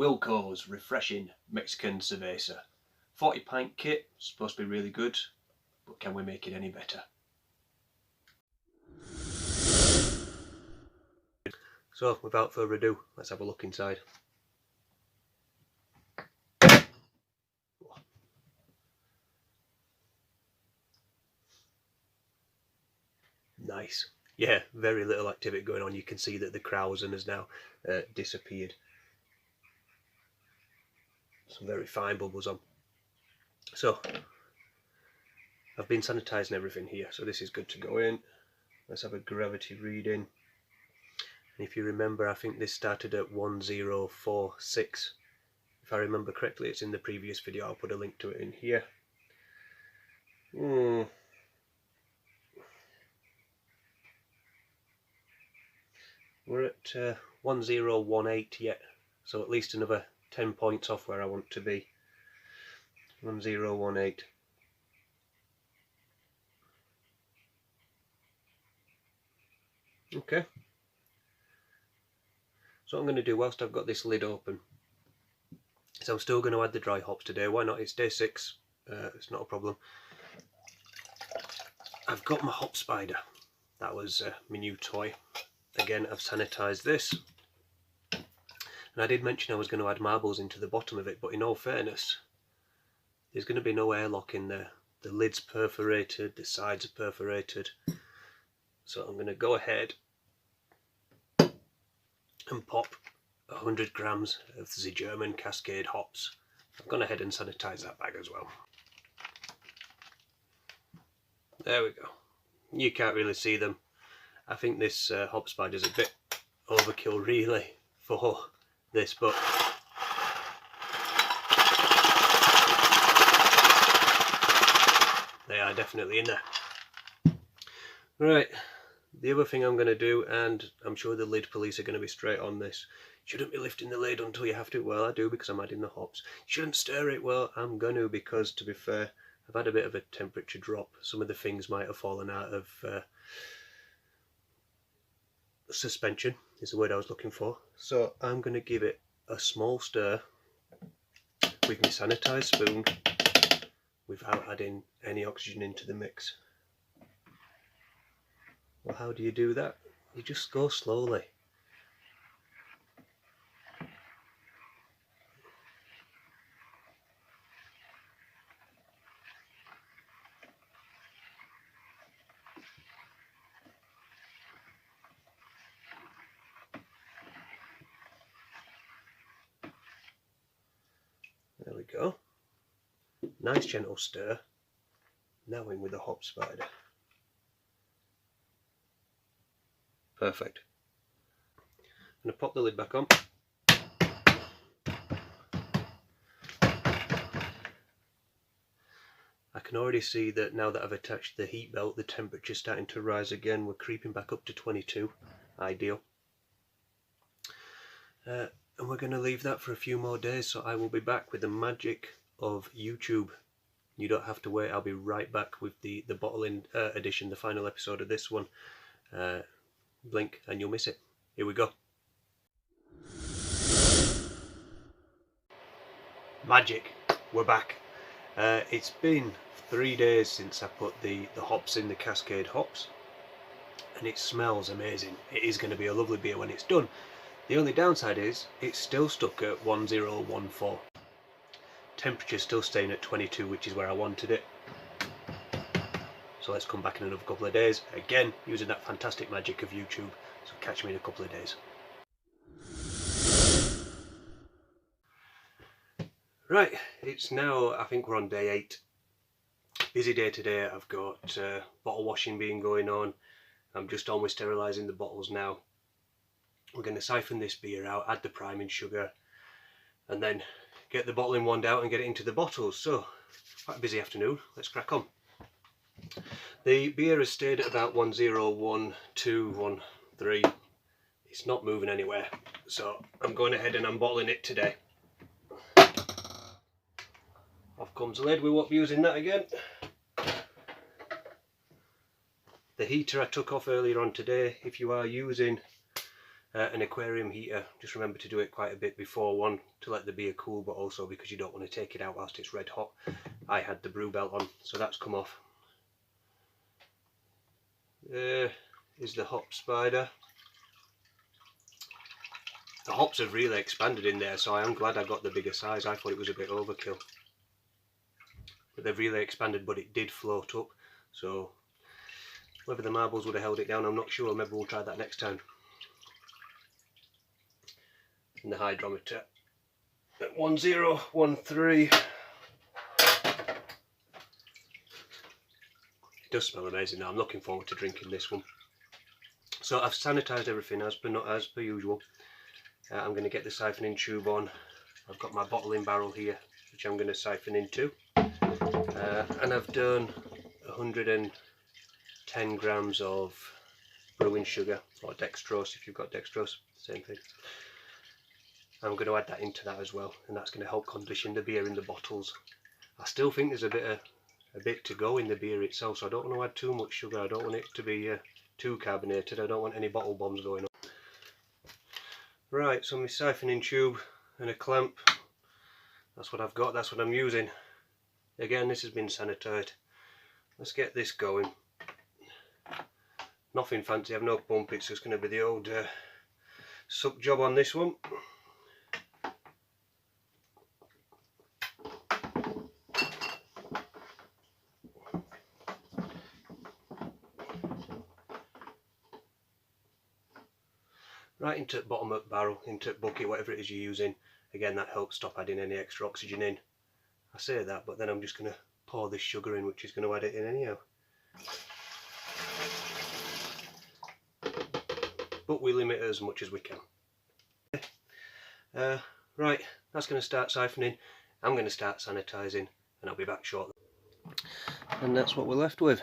Wilkos refreshing Mexican Cervesa. 40 pint kit, supposed to be really good, but can we make it any better? So without further ado, let's have a look inside. Nice. Yeah, very little activity going on. You can see that the krausen has now disappeared. Some very fine bubbles on. So I've been sanitising everything here, so this is good to go in. Let's have a gravity reading. And if you remember, I think this started at 1046. If I remember correctly, it's in the previous video. I'll put a link to it in here. We're at 1018 yet, so at least another 10 points off where I want to be. 1018. Okay. So what I'm going to do whilst I've got this lid open, so I'm still going to add the dry hops today. Why not? It's day 6. It's not a problem. I've got my hop spider. That was my new toy. Again, I've sanitised this. And I did mention I was going to add marbles into the bottom of it, but in all fairness, there's going to be no airlock in there. The lid's perforated, the sides are perforated. So I'm going to go ahead and pop 100 grams of the German Cascade hops. I've gone ahead and sanitised that bag as well. There we go. You can't really see them. I think this hop spider is a bit overkill really for this, but they are definitely in there. Right, the other thing I'm going to do, and I'm sure the lid police are going to be straight on this, shouldn't be lifting the lid until you have to. Well, I do because I'm adding the hops. Shouldn't stir it. Well, I'm going to, because to be fair, I've had a bit of a temperature drop. Some of the things might have fallen out of suspension is the word I was looking for. So I'm going to give it a small stir with my sanitised spoon without adding any oxygen into the mix. Well, how do you do that? You just go slowly. There we go. Nice gentle stir. Now in with the hop spider. Perfect. I'm going to pop the lid back on. I can already see that now that I've attached the heat belt, the temperature's starting to rise again. We're creeping back up to 22. Ideal. And we're going to leave that for a few more days, so I will be back with the magic of YouTube. You don't have to wait. I'll be right back with the bottling edition, the final episode of this one. Blink and you'll miss it. Here we go. Magic. We're back. It's been 3 days since I put the hops in, the Cascade hops, and it smells amazing. It is going to be a lovely beer when it's done. The only downside is it's still stuck at 1014. Temperature's still staying at 22, which is where I wanted it. So let's come back in another couple of days, again using that fantastic magic of YouTube. So catch me in a couple of days. Right, it's now, I think we're on day 8. Busy day today. I've got bottle washing being going on. I'm just on with sterilising the bottles now. We're going to siphon this beer out, add the priming sugar, and then get the bottling wand out and get it into the bottles. So, quite a busy afternoon. Let's crack on. The beer has stayed at about 1012, 13. It's not moving anywhere, so I'm going ahead and I'm bottling it today. Off comes the lid. We won't be using that again. The heater I took off earlier on today. If you are using An aquarium heater, just remember to do it quite a bit before one, to let the beer cool, but also because you don't want to take it out whilst it's red hot. I had the brew belt on, so that's come off. There is the hop spider. The hops have really expanded in there, so I am glad I got the bigger size. I thought it was a bit overkill, but they've really expanded, but it did float up, so whether the marbles would have held it down, I'm not sure. Maybe we'll try that next time. And the hydrometer at 1013. It does smell amazing now. I'm looking forward to drinking this one. So I've sanitised everything as per usual. I'm going to get the siphoning tube on. I've got my bottling barrel here, which I'm going to siphon into. And I've done 110 grams of brewing sugar, or dextrose if you've got dextrose, same thing. I'm going to add that into that as well, and that's going to help condition the beer in the bottles. I still think there's a bit to go in the beer itself, so I don't want to add too much sugar. I don't want it to be too carbonated. I don't want any bottle bombs going on. Right, so my siphoning tube and a clamp, that's what I've got, that's what I'm using. Again, this has been sanitised. Let's get this going. Nothing fancy, I've no pump, it's just going to be the old suck job on this one. Right into the bottom of the barrel, into the bucket, whatever it is you're using. Again, that helps stop adding any extra oxygen in. I say that, but then I'm just going to pour this sugar in, which is going to add it in anyhow. But we limit it as much as we can. Right, that's going to start siphoning. I'm going to start sanitising, and I'll be back shortly. And that's what we're left with.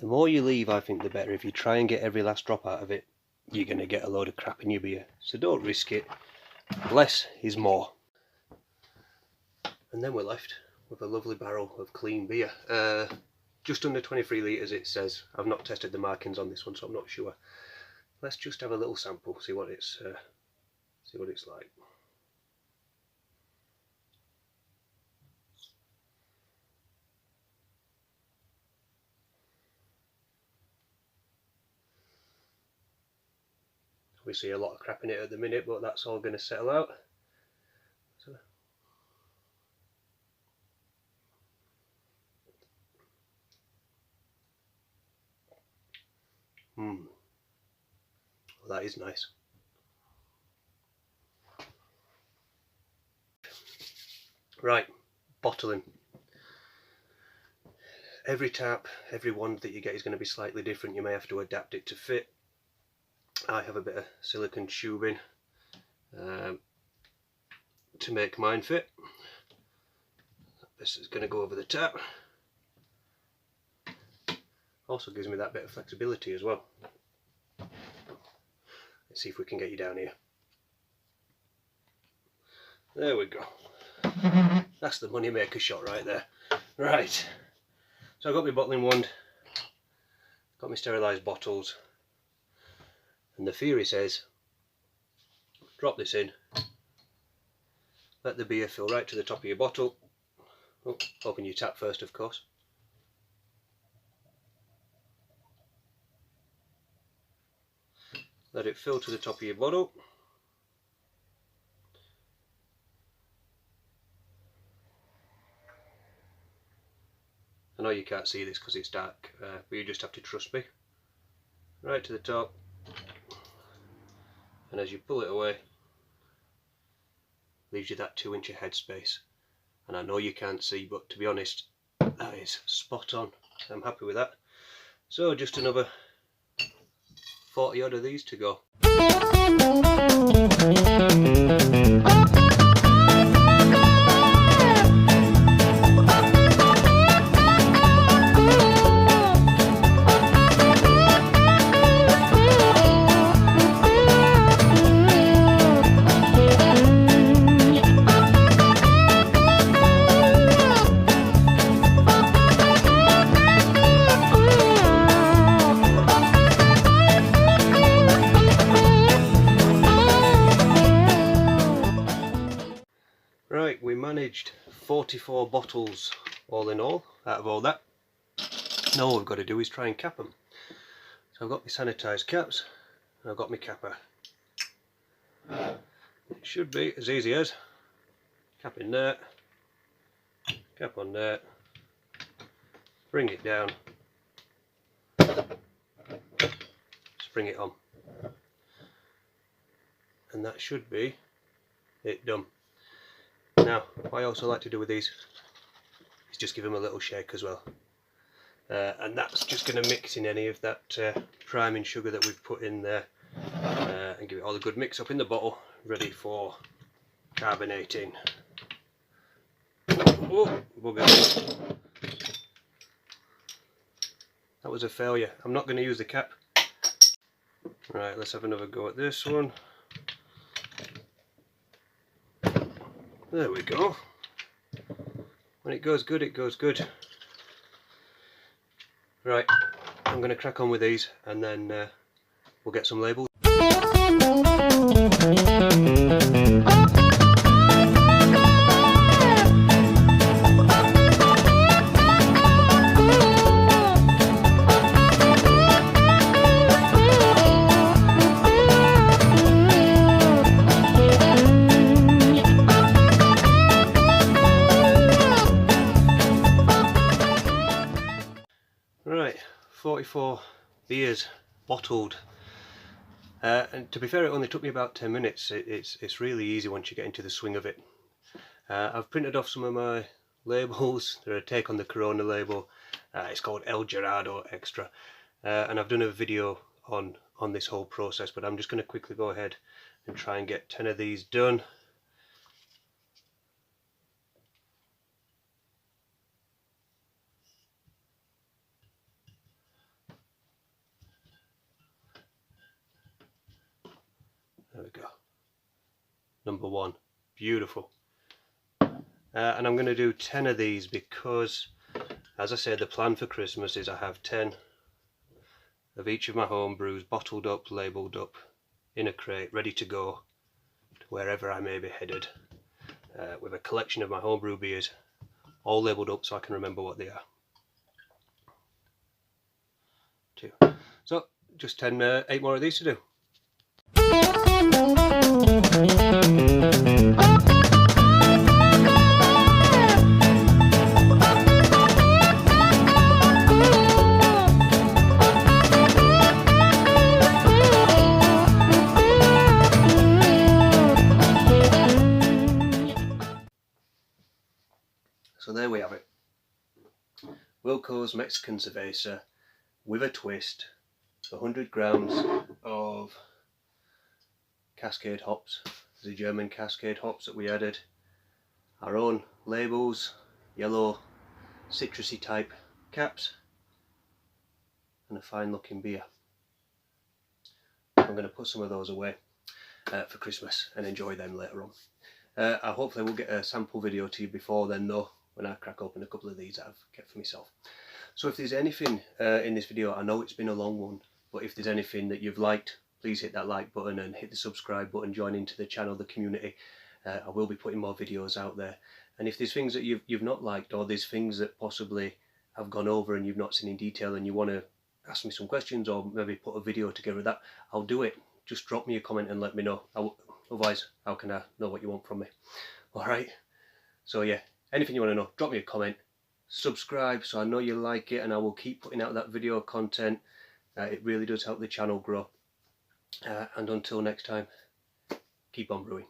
The more you leave, I think, the better. If you try and get every last drop out of it, you're going to get a load of crap in your beer. So don't risk it. Less is more. And then we're left with a lovely barrel of clean beer. Just under 23 litres it says. I've not tested the markings on this one, so I'm not sure. Let's just have a little sample, see what it's like. We see a lot of crap in it at the minute, but that's all going to settle out. So, well, that is nice. Right, bottling. Every tap, every wand that you get is going to be slightly different. You may have to adapt it to fit. I have a bit of silicone tubing to make mine fit. This is going to go over the tap. Also gives me that bit of flexibility as well. Let's see if we can get you down here. There we go. That's the money maker shot right there. Right, so I've got my bottling wand, got my sterilised bottles. And the theory says, drop this in, let the beer fill right to the top of your bottle. Oh, open your tap first, of course. Let it fill to the top of your bottle. I know you can't see this because it's dark, but you just have to trust me. Right to the top. And as you pull it away, leaves you that 2-inch headspace. And I know you can't see, but to be honest, that is spot on. I'm happy with that. So just another 40 odd of these to go. aged 44 bottles all in all out of all that. Now all we've got to do is try and cap them. So I've got my sanitised caps and I've got my capper. It should be as easy as cap in there, cap on there, bring it down, spring it on, and that should be it done. Now what I also like to do with these is just give them a little shake as well, and that's just going to mix in any of that priming sugar that we've put in there, and give it all a good mix up in the bottle, ready for carbonating. Oh, bugger. That was a failure. I'm not going to use the cap. Right, let's have another go at this one. There we go. When it goes good, it goes good. Right, I'm going to crack on with these and then we'll get some labels. Right, 44 beers bottled, and to be fair, it only took me about 10 minutes. It's really easy once you get into the swing of it. I've printed off some of my labels. They're a take on the Corona label. It's called El Gerardo Extra, and I've done a video on this whole process, but I'm just going to quickly go ahead and try and get 10 of these done. There we go. Number one. Beautiful. And I'm going to do 10 of these because, as I said, the plan for Christmas is I have 10 of each of my home brews bottled up, labelled up, in a crate, ready to go to wherever I may be headed, with a collection of my homebrew beers, all labelled up so I can remember what they are. 2. So, just 8 more of these to do. So there we have it. Wilkos Mexican Cervesa with a twist, 100 grams of Cascade hops, the German Cascade hops that we added, our own labels, yellow citrusy type caps, and a fine looking beer. I'm going to put some of those away for Christmas and enjoy them later on. I hopefully will get a sample video to you before then though, when I crack open a couple of these that I've kept for myself. So if there's anything in this video, I know it's been a long one, but if there's anything that you've liked, please hit that like button and hit the subscribe button, join into the channel, the community. I will be putting more videos out there. And if there's things that you've not liked, or there's things that possibly I've gone over and you've not seen in detail and you want to ask me some questions or maybe put a video together of that, I'll do it. Just drop me a comment and let me know. Otherwise, how can I know what you want from me? Alright, so yeah, anything you want to know, drop me a comment, subscribe so I know you like it, and I will keep putting out that video content. It really does help the channel grow. And until next time, keep on brewing.